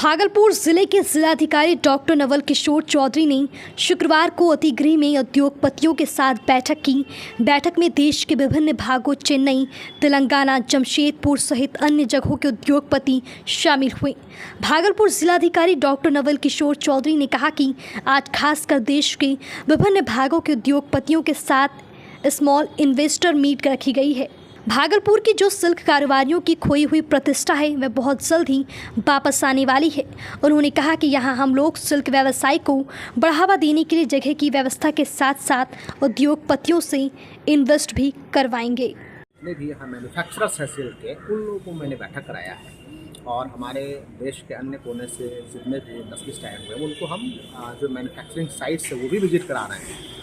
भागलपुर जिले के जिलाधिकारी डॉक्टर नवल किशोर चौधरी ने शुक्रवार को अतिगृह में उद्योगपतियों के साथ बैठक की। बैठक में देश के विभिन्न भागों चेन्नई, तेलंगाना, जमशेदपुर सहित अन्य जगहों के उद्योगपति शामिल हुए। भागलपुर जिलाधिकारी डॉक्टर नवल किशोर चौधरी ने कहा कि आज खासकर देश के विभिन्न भागों के उद्योगपतियों के साथ स्मॉल इन्वेस्टर मीट रखी गई है। भागलपुर की जो सिल्क कारोबारियों की खोई हुई प्रतिष्ठा है वह बहुत जल्द ही वापस आने वाली है। उन्होंने कहा कि यहाँ हम लोग सिल्क व्यवसाय को बढ़ावा देने के लिए जगह की व्यवस्था के साथ साथ उद्योगपतियों से इन्वेस्ट भी करवाएंगे। भी यहाँ मैन्युफैक्चरर्स है सिल्क के, उन लोगों को मैंने बैठक कराया है और हमारे देश के अन्य कोने से जितने भी इंडस्ट्रीज आए हुए हैं उनको हम जो मैन्युफैक्चरिंग साइट्स है वो भी विजिट करा रहे हैं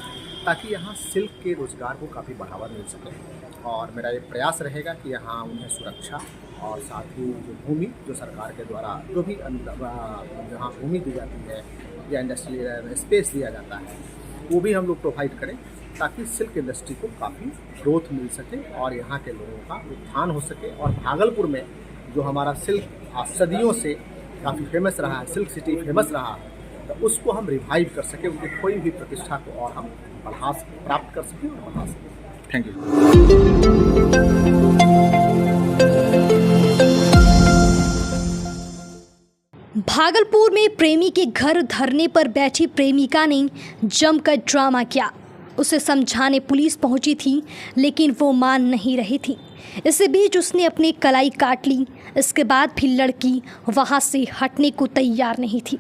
ताकि यहाँ सिल्क के रोज़गार को काफ़ी बढ़ावा मिल सके। और मेरा ये प्रयास रहेगा कि यहाँ उन्हें सुरक्षा और साथ ही जो भूमि जो सरकार के द्वारा जो भी जहाँ भूमि दी जाती है या इंडस्ट्रियल स्पेस दिया जाता है वो भी हम लोग प्रोवाइड करें ताकि सिल्क इंडस्ट्री को काफ़ी ग्रोथ मिल सके और यहाँ के लोगों का उत्थान हो सके। और भागलपुर में जो हमारा सिल्क सदियों से काफ़ी फेमस रहा है, सिल्क सिटी फेमस रहा है, तो उसको हम रिवाइव कर सकें, उनकी खोई हुई प्रतिष्ठा को और हम प्राप्त कर सकें और बढ़ा सकें। Thank you. भागलपुर में प्रेमी के घर धरने पर बैठी प्रेमिका ने जमकर ड्रामा किया। उसे समझाने पुलिस पहुंची थी लेकिन वो मान नहीं रही थी। इसी बीच उसने अपनी कलाई काट ली। इसके बाद भी लड़की वहां से हटने को तैयार नहीं थी,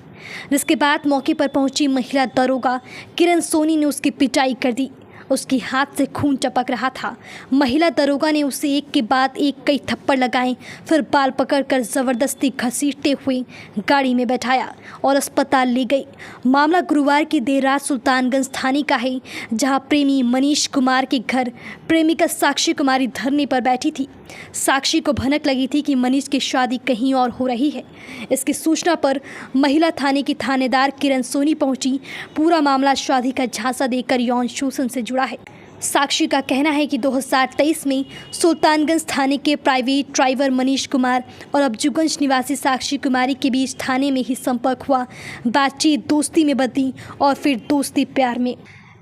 जिसके बाद मौके पर पहुंची महिला दरोगा किरण सोनी ने उसकी पिटाई कर दी। उसके हाथ से खून टपक रहा था। महिला दरोगा ने उसे एक के बाद एक कई थप्पड़ लगाए, फिर बाल पकड़कर ज़बरदस्ती घसीटते हुए गाड़ी में बैठाया और अस्पताल ले गई। मामला गुरुवार की देर रात सुल्तानगंज थाने का है, जहां प्रेमी मनीष कुमार के घर प्रेमिका साक्षी कुमारी धरने पर बैठी थी। साक्षी को भनक लगी थी कि मनीष की शादी कहीं और हो रही है। इसकी सूचना पर महिला थाने की थानेदार किरण सोनी पहुंची। पूरा मामला शादी का झांसा देकर यौन शोषण से जुड़ा है। साक्षी का कहना है कि 2023 में सुल्तानगंज थाने के प्राइवेट ड्राइवर मनीष कुमार और अब्जूगंज निवासी साक्षी कुमारी के बीच थाने में ही संपर्क हुआ। बातचीत दोस्ती में बदली और फिर दोस्ती प्यार में।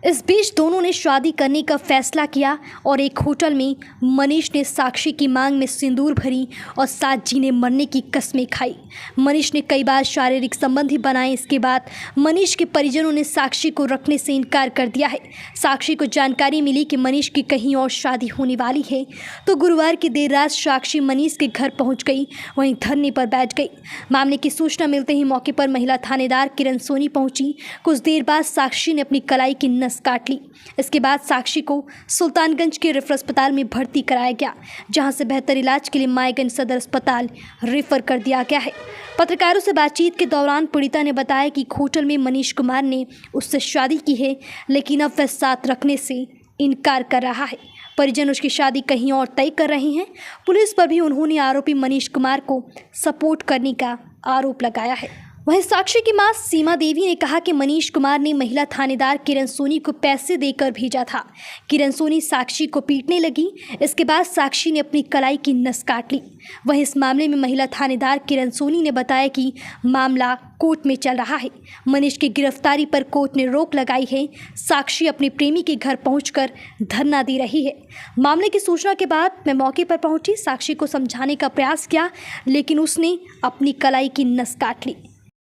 इस बीच दोनों ने शादी करने का फैसला किया और एक होटल में मनीष ने साक्षी की मांग में सिंदूर भरी और साथ जीने मरने की कस्में खाई। मनीष ने कई बार शारीरिक संबंध भी बनाए। इसके बाद मनीष के परिजनों ने साक्षी को रखने से इनकार कर दिया है। साक्षी को जानकारी मिली कि मनीष की कहीं और शादी होने वाली है तो गुरुवार की देर रात साक्षी मनीष के घर पहुँच गई, वहीं धरने पर बैठ गई। मामले की सूचना मिलते ही मौके पर महिला थानेदार किरण सोनी पहुँची। कुछ देर बाद साक्षी ने अपनी कलाई की नस काट ली। इसके बाद साक्षी को सुल्तानगंज के रेफर अस्पताल में भर्ती कराया गया, जहां से बेहतर इलाज के लिए मायगंज सदर अस्पताल रेफर कर दिया गया है। पत्रकारों से बातचीत के दौरान पीड़िता ने बताया कि होटल में मनीष कुमार ने उससे शादी की है लेकिन अब वह साथ रखने से इनकार कर रहा है। परिजन उसकी शादी कहीं और तय कर रहे हैं। पुलिस पर भी उन्होंने आरोपी मनीष कुमार को सपोर्ट करने का आरोप लगाया है। वहीं साक्षी की मां सीमा देवी ने कहा कि मनीष कुमार ने महिला थानेदार किरण सोनी को पैसे देकर भेजा था। किरण सोनी साक्षी को पीटने लगी। इसके बाद साक्षी ने अपनी कलाई की नस काट ली। वहीं इस मामले में महिला थानेदार किरण सोनी ने बताया कि मामला कोर्ट में चल रहा है। मनीष की गिरफ्तारी पर कोर्ट ने रोक लगाई है। साक्षी अपने प्रेमी के घर पहुंचकर धरना दे रही है। मामले की सूचना के बाद मैं मौके पर पहुंची, साक्षी को समझाने का प्रयास किया लेकिन उसने अपनी कलाई की नस काट ली।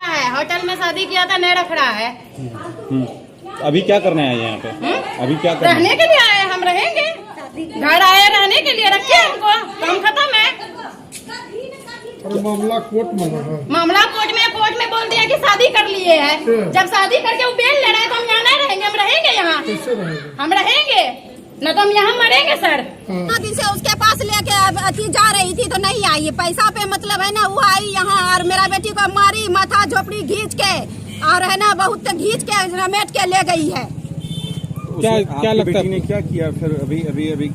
होटल में शादी किया था, नहीं रख रहा है। अभी क्या करने आए यहाँ पे? अभी क्या करने? रहने के लिए आए, हम रहेंगे। घर आए रहने के लिए, रखिए हमको, काम खत्म है। मामला कोर्ट में लगा। मामला कोर्ट में बोल दिया कि शादी कर लिए है। जब शादी करके वो बेल ले रहे हैं तो हम यहाँ नहीं रहेंगे, हम रहेंगे यहाँ। कैसे रहेंगे? हम रहेंगे न तो हम यहाँ मरेंगे सर। दिन से उसके पास लेके अति जा रही थी तो नहीं आई। पैसा पे मतलब है ना, वो आई यहाँ और मेरा बेटी को मारी, माथा झोपड़ी घींच के और है ना बहुत घींच के रमेट के ले गई है। क्या लगता है क्या किया फिर? अभी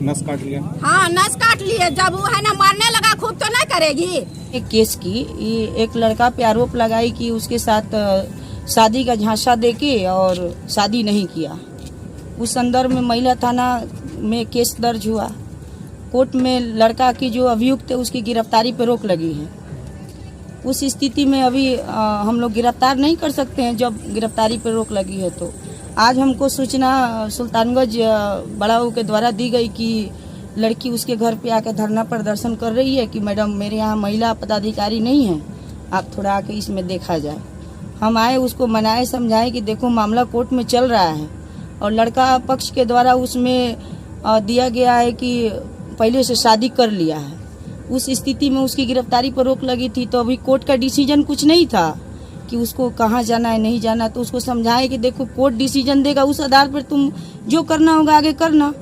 नस काट लिया। हाँ, नस काट लिए। जब वो है ना मारने लगा खूब तो नहीं करेगी। एक केस की एक लड़का पे आरोप लगाई कि उसके साथ शादी का झांसा देके और शादी नहीं किया। उस संदर्भ में महिला थाना में केस दर्ज हुआ। कोर्ट में लड़का की जो अभियुक्त है उसकी गिरफ्तारी पर रोक लगी है। उस स्थिति में अभी हम लोग गिरफ्तार नहीं कर सकते हैं जब गिरफ्तारी पर रोक लगी है। तो आज हमको सूचना सुल्तानगंज बड़ाऊ के द्वारा दी गई कि लड़की उसके घर पे आकर धरना प्रदर्शन कर रही है कि मैडम मेरे यहाँ महिला पदाधिकारी नहीं है, आप थोड़ा आके इसमें देखा जाए। हम आए, उसको मनाए समझाए कि देखो मामला कोर्ट में चल रहा है और लड़का पक्ष के द्वारा उसमें दिया गया है कि पहले से शादी कर लिया है। उस स्थिति में उसकी गिरफ्तारी पर रोक लगी थी, तो अभी कोर्ट का डिसीजन कुछ नहीं था कि उसको कहाँ जाना है नहीं जाना। तो उसको समझाए कि देखो कोर्ट डिसीजन देगा, उस आधार पर तुम जो करना होगा आगे करना।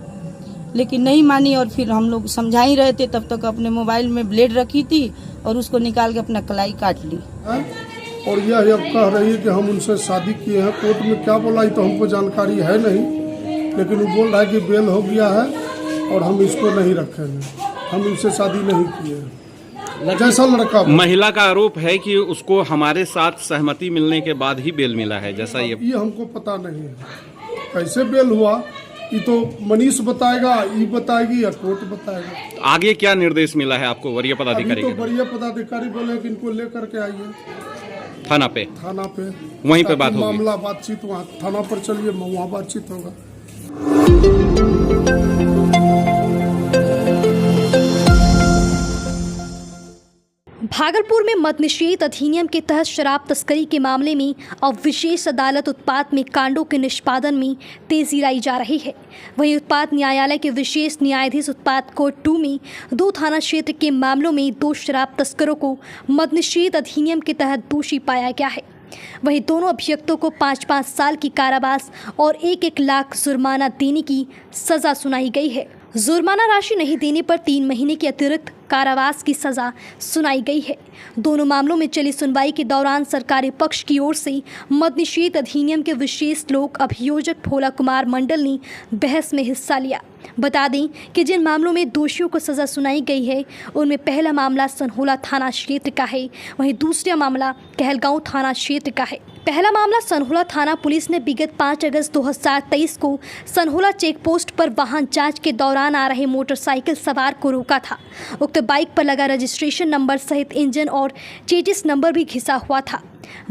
लेकिन नहीं मानी और फिर हम लोग समझा ही रहे थे, तब तक अपने मोबाइल में ब्लेड रखी थी और उसको निकाल के अपना कलाई काट ली। और यह अब कह रही है कि हम उनसे शादी किए हैं। कोर्ट में क्या बोला ये तो हमको जानकारी है नहीं, लेकिन वो बोल रहा है कि बेल हो गया है और हम इसको नहीं रखेंगे, हम इनसे शादी नहीं किए। जैसा लड़का महिला का आरोप है कि उसको हमारे साथ सहमति मिलने के बाद ही बेल मिला है, जैसा ये हमको पता नहीं है कैसे बेल हुआ। ये तो मनीष बताएगा, ये बताएगी या कोर्ट बताएगा। आगे क्या निर्देश मिला है आपको वरीय पदाधिकारी? तो वरीय पदाधिकारी बोले कि इनको लेकर के आइए थाना पे वहीं पे बात होगी, मामला बातचीत वहाँ थाना पर चलिए, वहाँ बातचीत होगा। भागलपुर में मद्य निषेध अधिनियम के तहत शराब तस्करी के मामले में अब विशेष अदालत उत्पाद में कांडों के निष्पादन में तेजी लाई जा रही है। वहीं उत्पाद न्यायालय के विशेष न्यायाधीश उत्पाद कोर्ट 2 में 2 थाना क्षेत्र के मामलों में 2 शराब तस्करों को मद्य निषेध अधिनियम के तहत दोषी पाया गया है। वहीं दोनों अभियुक्तों को 5-5 साल की कारावास और 1-1 लाख जुर्माना देने की सजा सुनाई गई है। जुर्माना राशि नहीं देने पर 3 महीने के अतिरिक्त कारावास की सजा सुनाई गई है। दोनों मामलों में चली सुनवाई के दौरान सरकारी पक्ष की ओर से मद्य निषेध अधिनियम के विशेष लोक अभियोजक भोला कुमार मंडल ने बहस में हिस्सा लिया। बता दें कि जिन मामलों में दोषियों को सजा सुनाई गई है उनमें पहला मामला सनहोला थाना क्षेत्र का है, वहीं दूसरा मामला कहलगांव थाना क्षेत्र का है। पहला मामला सनहोला थाना पुलिस ने विगत 5 अगस्त 2023 को सनहोला चेक पोस्ट पर वाहन जांच के दौरान आ रहे मोटरसाइकिल सवार को रोका था। उक्त बाइक पर लगा रजिस्ट्रेशन नंबर सहित इंजन और चेजिस नंबर भी घिसा हुआ था।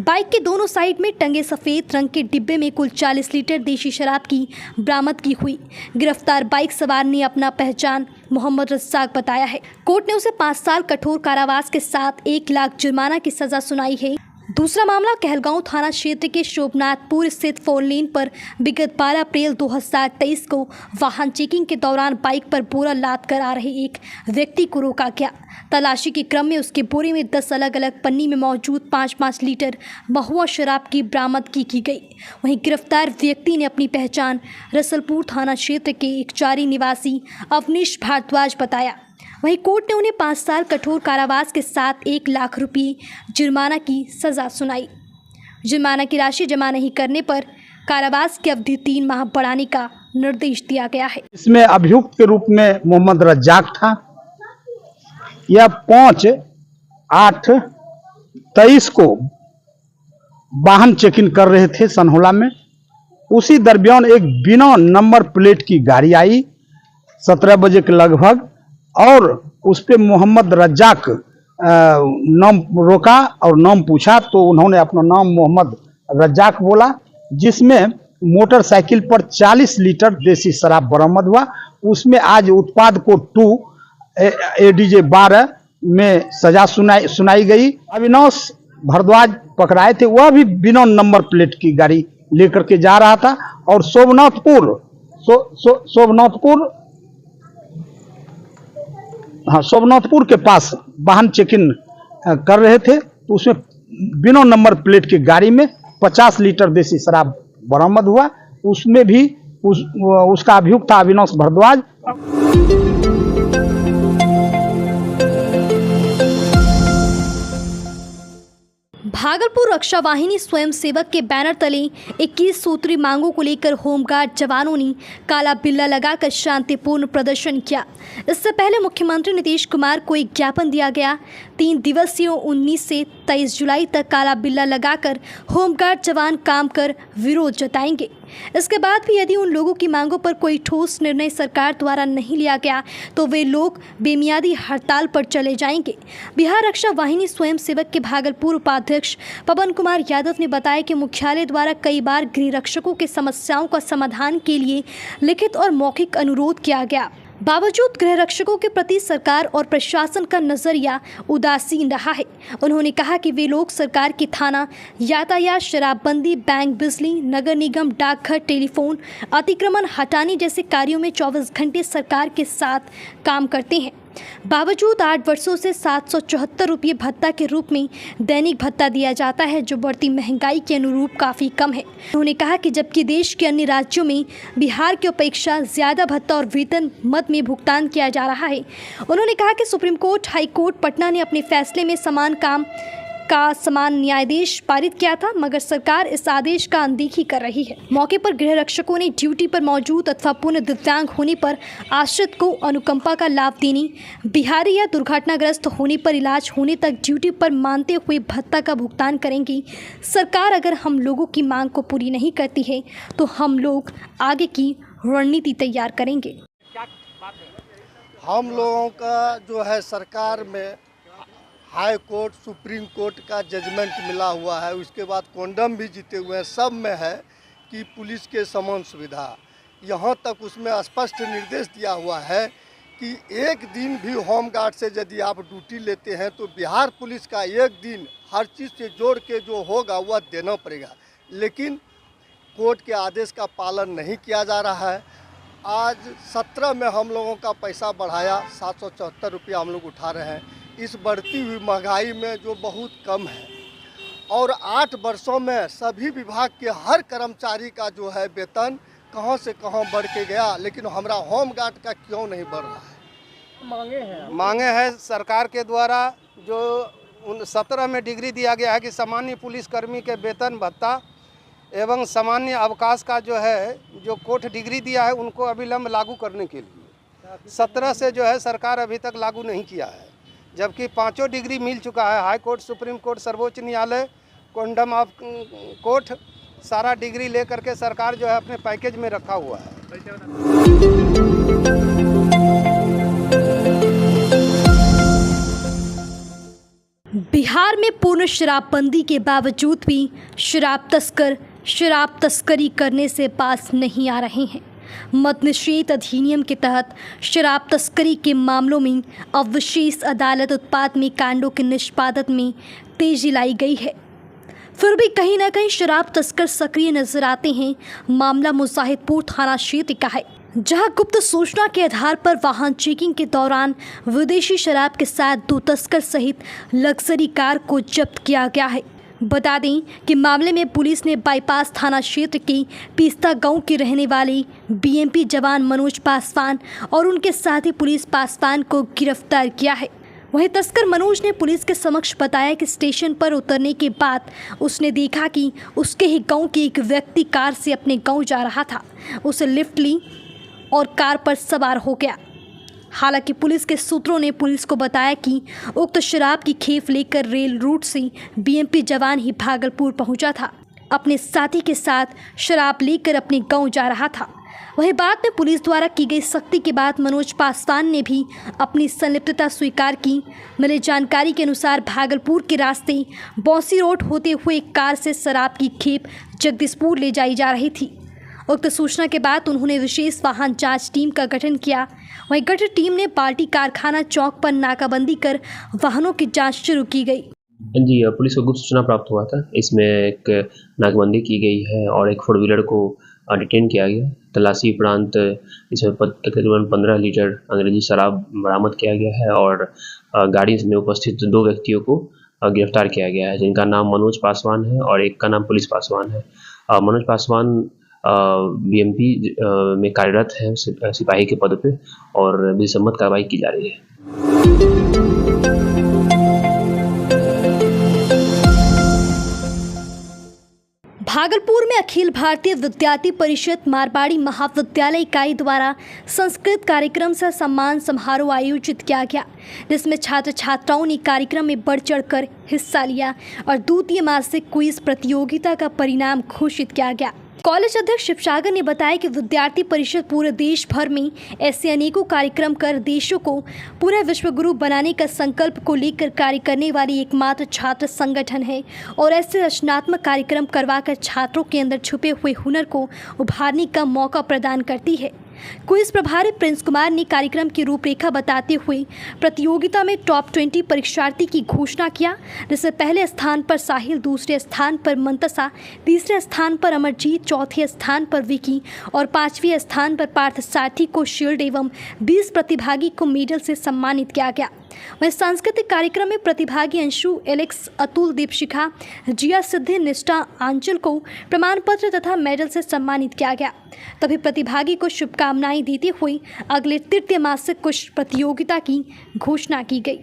बाइक के दोनों साइड में टंगे सफेद रंग के डिब्बे में कुल 40 लीटर देशी शराब की बरामदगी हुई। गिरफ्तार बाइक सवार ने अपना पहचान मोहम्मद रज्जाक बताया है। कोर्ट ने उसे 5 साल कठोर कारावास के साथ 1 लाख जुर्माना की सजा सुनाई है। दूसरा मामला कहलगांव थाना क्षेत्र के शोभनाथपुर स्थित 4 लेन पर विगत 12 अप्रैल 2023 को वाहन चेकिंग के दौरान बाइक पर बोरा लाद कर आ रहे एक व्यक्ति को रोका गया। तलाशी के क्रम में उसके बोरे में 10 अलग अलग पन्नी में मौजूद 5-5 लीटर महुआ शराब की बरामदगी की गई। वहीं गिरफ्तार व्यक्ति ने अपनी पहचान रसलपुर थाना क्षेत्र के एक चारी निवासी अवनीश भारद्वाज बताया। वहीं कोर्ट ने उन्हें 5 साल कठोर कारावास के साथ 1 लाख रुपये जुर्माना की सजा सुनाई। जुर्माना की राशि जमा नहीं करने पर कारावास की अवधि 3 माह बढ़ाने का निर्देश दिया गया है। इसमें अभियुक्त के रूप में मोहम्मद रज्जाक था। यह 5/8/23 को वाहन चेकिंग कर रहे थे सनहोला में। उसी दरमियान एक बिना नंबर प्लेट की गाड़ी आई 17 बजे के लगभग, और उस पे मोहम्मद रज्जाक नाम रोका और नाम पूछा तो उन्होंने अपना नाम मोहम्मद रज्जाक बोला, जिसमें मोटरसाइकिल पर 40 लीटर देसी शराब बरामद हुआ। उसमें आज उत्पाद को 2 ADJ 12 में सजा सुनाई गई। अविनाश भारद्वाज पकड़ाए थे, वह भी बिना नंबर प्लेट की गाड़ी लेकर के जा रहा था और सोमनाथपुर के पास वाहन चेकिंग कर रहे थे, तो उसमें बिना नंबर प्लेट की गाड़ी में 50 लीटर देसी शराब बरामद हुआ। उसमें भी उसका अभियुक्त था अविनाश भारद्वाज। भागलपुर रक्षा वाहिनी स्वयंसेवक के बैनर तले 21 सूत्री मांगों को लेकर होमगार्ड जवानों ने काला बिल्ला लगाकर शांतिपूर्ण प्रदर्शन किया। इससे पहले मुख्यमंत्री नीतीश कुमार को एक ज्ञापन दिया गया। 3 दिवसीय 19 से 23 जुलाई तक काला बिल्ला लगाकर होमगार्ड जवान काम कर विरोध जताएंगे। इसके बाद भी यदि उन लोगों की मांगों पर कोई ठोस निर्णय सरकार द्वारा नहीं लिया गया तो वे लोग बेमियादी हड़ताल पर चले जाएंगे। बिहार रक्षा वाहिनी स्वयं सेवक के भागलपुर उपाध्यक्ष पवन कुमार यादव ने बताया कि मुख्यालय द्वारा कई बार गृह रक्षकों की समस्याओं का समाधान के लिए लिखित और मौखिक अनुरोध किया गया, बावजूद गृह रक्षकों के प्रति सरकार और प्रशासन का नजरिया उदासीन रहा है। उन्होंने कहा कि वे लोग सरकार के थाना, यातायात, शराबबंदी, बैंक, बिजली, नगर निगम, डाकघर, टेलीफोन, अतिक्रमण हटाने जैसे कार्यों में 24 घंटे सरकार के साथ काम करते हैं। बावजूद 8 वर्षों से 774 रुपये भत्ता के रूप में दैनिक भत्ता दिया जाता है, जो बढ़ती महंगाई के अनुरूप काफ़ी कम है। उन्होंने कहा कि जबकि देश के अन्य राज्यों में बिहार की अपेक्षा ज़्यादा भत्ता और वेतन मद में भुगतान किया जा रहा है। उन्होंने कहा कि supreme court, high court Patna ने अपने फैसले में समान काम का समान न्यायाधीश पारित किया था, मगर सरकार इस आदेश का अनदेखी कर रही है। मौके पर गृह रक्षकों ने ड्यूटी पर मौजूद अथवा पूर्ण दिव्यांग होने पर आश्रित को अनुकंपा का लाभ देने, बिहारी या दुर्घटनाग्रस्त होने पर इलाज होने तक ड्यूटी पर मानते हुए भत्ता का भुगतान करेंगी। सरकार अगर हम लोगों की मांग को पूरी नहीं करती है तो हम लोग आगे की रणनीति तैयार करेंगे। हम लोगों का जो है सरकार में हाई कोर्ट, सुप्रीम कोर्ट का जजमेंट मिला हुआ है, उसके बाद कोंडम भी जीते हुए हैं, सब में है कि पुलिस के समान सुविधा। यहाँ तक उसमें स्पष्ट निर्देश दिया हुआ है कि एक दिन भी होमगार्ड से यदि आप ड्यूटी लेते हैं तो बिहार पुलिस का एक दिन हर चीज़ से जोड़ के जो होगा वह देना पड़ेगा, लेकिन कोर्ट के आदेश का पालन नहीं किया जा रहा है। आज 17 में हम लोगों का पैसा बढ़ाया, 774 रुपया हम लोग उठा रहे हैं इस बढ़ती हुई महंगाई में, जो बहुत कम है। और 8 वर्षों में सभी विभाग के हर कर्मचारी का जो है वेतन कहां से कहां बढ़ के गया, लेकिन हमारा होमगार्ड का क्यों नहीं बढ़ रहा है। मांगे हैं सरकार के द्वारा, जो 17 में डिग्री दिया गया है कि सामान्य पुलिसकर्मी के वेतन भत्ता एवं सामान्य अवकाश का जो है, जो कोर्ट डिग्री दिया है उनको अविलंब लागू करने के लिए 17 से जो है सरकार अभी तक लागू नहीं किया है, जबकि 5 डिग्री मिल चुका है। हाई कोर्ट, सुप्रीम कोर्ट, सर्वोच्च न्यायालय, कोंडम ऑफ कोर्ट, सारा डिग्री लेकर के सरकार जो है अपने पैकेज में रखा हुआ है। बिहार में पूर्ण शराबबंदी के बावजूद भी शराब तस्कर शराब तस्करी करने से पास नहीं आ रहे हैं। मद निषेध अधिनियम के तहत शराब तस्करी के मामलों में अब विशेष अदालत उत्पाद में कांडों के निष्पादन में तेजी लाई गई है। फिर भी कहीं ना कहीं शराब तस्कर सक्रिय नजर आते हैं। मामला मुजाहिदपुर थाना क्षेत्र का है, जहां गुप्त सूचना के आधार पर वाहन चेकिंग के दौरान विदेशी शराब के साथ 2 तस्कर सहित लग्जरी कार को जब्त किया गया है। बता दें कि मामले में पुलिस ने बाईपास थाना क्षेत्र के पीस्ता गांव के रहने वाले बीएमपी जवान मनोज पासवान और उनके साथी पुलिस पासवान को गिरफ्तार किया है। वहीं तस्कर मनोज ने पुलिस के समक्ष बताया कि स्टेशन पर उतरने के बाद उसने देखा कि उसके ही गांव के एक व्यक्ति कार से अपने गांव जा रहा था। उसे लिफ्ट ली और कार पर सवार हो गया। हालांकि पुलिस के सूत्रों ने पुलिस को बताया कि उक्त शराब की खेप लेकर रेल रूट से बीएमपी जवान ही भागलपुर पहुंचा था। अपने साथी के साथ शराब लेकर अपने गांव जा रहा था। वहीं बाद में पुलिस द्वारा की गई सख्ती के बाद मनोज पासवान ने भी अपनी संलिप्तता स्वीकार की। मिली जानकारी के अनुसार भागलपुर के रास्ते बौसी रोड होते हुए कार से शराब की खेप जगदीशपुर ले जाई जा रही थी। उक्त सूचना के बाद उन्होंने विशेष वाहन जांच टीम का गठन किया। वहीं गठित टीम ने पार्टी कारखाना चौक पर नाकाबंदी कर वाहनों की जांच शुरू की गई। जी, पुलिस को गुप्त सूचना प्राप्त हुआ था। इसमें एक नाकाबंदी की गई है और एक 4 व्हीलर को डिटेन किया गया। तलाशी उपरांत इसमें तकरीबन 15 लीटर अंग्रेजी शराब बरामद किया गया है और गाड़ी में उपस्थित 2 व्यक्तियों को गिरफ्तार किया गया है, जिनका नाम मनोज पासवान है और एक का नाम पुलिस पासवान है। मनोज पासवान बीएमपी में कार्यरत है सिपाही के पद पे और विधिसम्मत कार्रवाई की जा रही है। भागलपुर में अखिल भारतीय विद्यार्थी परिषद मारवाड़ी महाविद्यालय इकाई द्वारा संस्कृत कार्यक्रम से सम्मान समारोह आयोजित किया गया, जिसमें छात्र छात्राओं ने कार्यक्रम में बढ़ चढ़कर हिस्सा लिया और द्वितीय मासिक क्विज प्रतियोगिता का परिणाम घोषित किया गया। कॉलेज अध्यक्ष शिवसागर ने बताया कि विद्यार्थी परिषद पूरे देश भर में ऐसे अनेकों कार्यक्रम कर देशों को पूरा विश्वगुरु बनाने का संकल्प को लेकर कार्य करने वाली एकमात्र छात्र संगठन है और ऐसे रचनात्मक कार्यक्रम करवाकर छात्रों के अंदर छुपे हुए हुनर को उभारने का मौका प्रदान करती है। क्विज प्रभारी प्रिंस कुमार ने कार्यक्रम की रूपरेखा बताते हुए प्रतियोगिता में टॉप 20 परीक्षार्थी की घोषणा किया, जिससे पहले स्थान पर साहिल, दूसरे स्थान पर मंतसा, तीसरे स्थान पर अमरजीत, चौथे स्थान पर विकी और पांचवें स्थान पर पार्थ सारथी को शील्ड एवं 20 प्रतिभागी को मेडल से सम्मानित किया गया। वहीं सांस्कृतिक कार्यक्रम में प्रतिभागी अंशु, एलेक्स, अतुल, दीपशिखा, जिया सिद्धि, निष्ठा, आंचल को प्रमाण पत्र तथा मेडल से सम्मानित किया गया। तभी प्रतिभागी को शुभकामनाएं देते हुए अगले तृतीय मासिक कुछ प्रतियोगिता की घोषणा की गई।